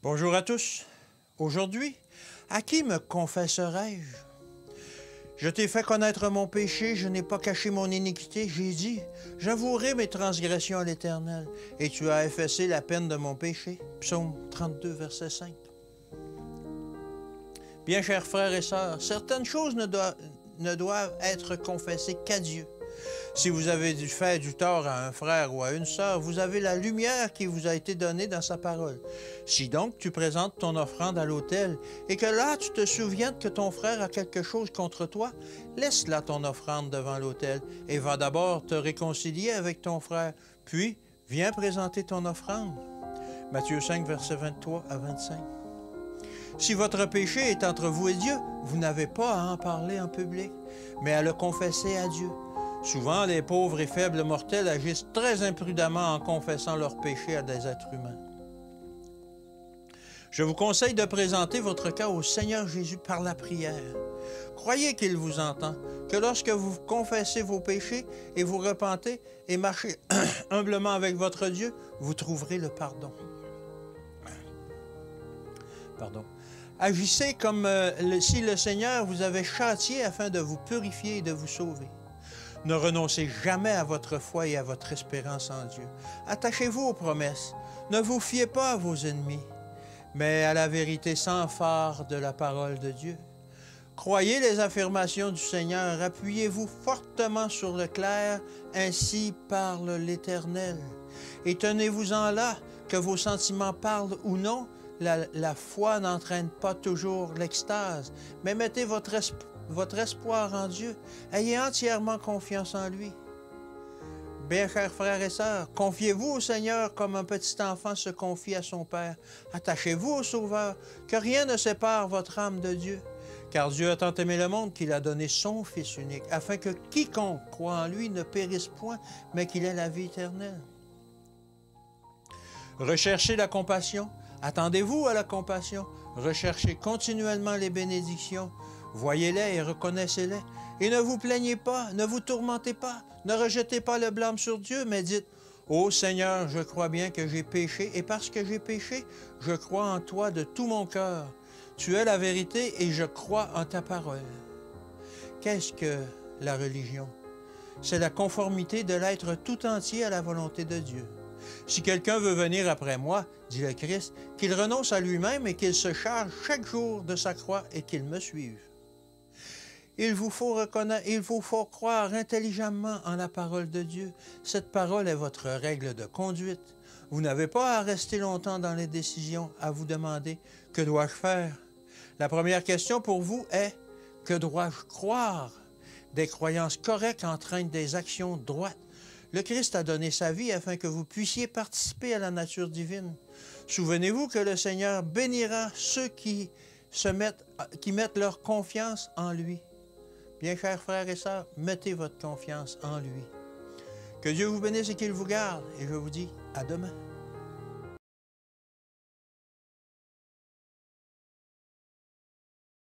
Bonjour à tous. Aujourd'hui, à qui me confesserai-je? Je t'ai fait connaître mon péché, je n'ai pas caché mon iniquité. J'ai dit, j'avouerai mes transgressions à l'Éternel, et tu as effacé la peine de mon péché. Psaume 32, verset 5. Bien, chers frères et sœurs, certaines choses ne doivent être confessées qu'à Dieu. Si vous avez fait du tort à un frère ou à une sœur, vous avez la lumière qui vous a été donnée dans sa parole. Si donc tu présentes ton offrande à l'autel et que là tu te souviens que ton frère a quelque chose contre toi, laisse là ton offrande devant l'autel et va d'abord te réconcilier avec ton frère, puis viens présenter ton offrande. Matthieu 5, versets 23 à 25. Si votre péché est entre vous et Dieu, vous n'avez pas à en parler en public, mais à le confesser à Dieu. Souvent, les pauvres et faibles mortels agissent très imprudemment en confessant leurs péchés à des êtres humains. Je vous conseille de présenter votre cas au Seigneur Jésus par la prière. Croyez qu'il vous entend, que lorsque vous confessez vos péchés et vous repentez et marchez humblement avec votre Dieu, vous trouverez le pardon. Agissez comme si le Seigneur vous avait châtié afin de vous purifier et de vous sauver. Ne renoncez jamais à votre foi et à votre espérance en Dieu. Attachez-vous aux promesses. Ne vous fiez pas à vos ennemis, mais à la vérité sans fard de la parole de Dieu. Croyez les affirmations du Seigneur. Appuyez-vous fortement sur le clair. Ainsi parle l'Éternel. Et tenez-vous-en là, que vos sentiments parlent ou non. La foi n'entraîne pas toujours l'extase, mais mettez votre espoir en Dieu. Ayez entièrement confiance en lui. Bien, chers frères et sœurs, confiez-vous au Seigneur comme un petit enfant se confie à son Père. Attachez-vous au Sauveur, que rien ne sépare votre âme de Dieu. Car Dieu a tant aimé le monde qu'il a donné son Fils unique, afin que quiconque croit en lui ne périsse point, mais qu'il ait la vie éternelle. Recherchez la compassion. Attendez-vous à la compassion. Recherchez continuellement les bénédictions. Voyez-les et reconnaissez-les. Et ne vous plaignez pas, ne vous tourmentez pas, ne rejetez pas le blâme sur Dieu, mais dites, « Ô Seigneur, je crois bien que j'ai péché, et parce que j'ai péché, je crois en toi de tout mon cœur. Tu es la vérité et je crois en ta parole. » Qu'est-ce que la religion? C'est la conformité de l'être tout entier à la volonté de Dieu. Si quelqu'un veut venir après moi, dit le Christ, qu'il renonce à lui-même et qu'il se charge chaque jour de sa croix et qu'il me suive. Il vous faut croire intelligemment en la parole de Dieu. Cette parole est votre règle de conduite. Vous n'avez pas à rester longtemps dans les décisions, à vous demander « Que dois-je faire ?» La première question pour vous est « Que dois-je croire ?» Des croyances correctes entraînent des actions droites. Le Christ a donné sa vie afin que vous puissiez participer à la nature divine. Souvenez-vous que le Seigneur bénira ceux qui mettent leur confiance en lui. Bien, chers frères et sœurs, mettez votre confiance en lui. Que Dieu vous bénisse et qu'il vous garde. Et je vous dis à demain.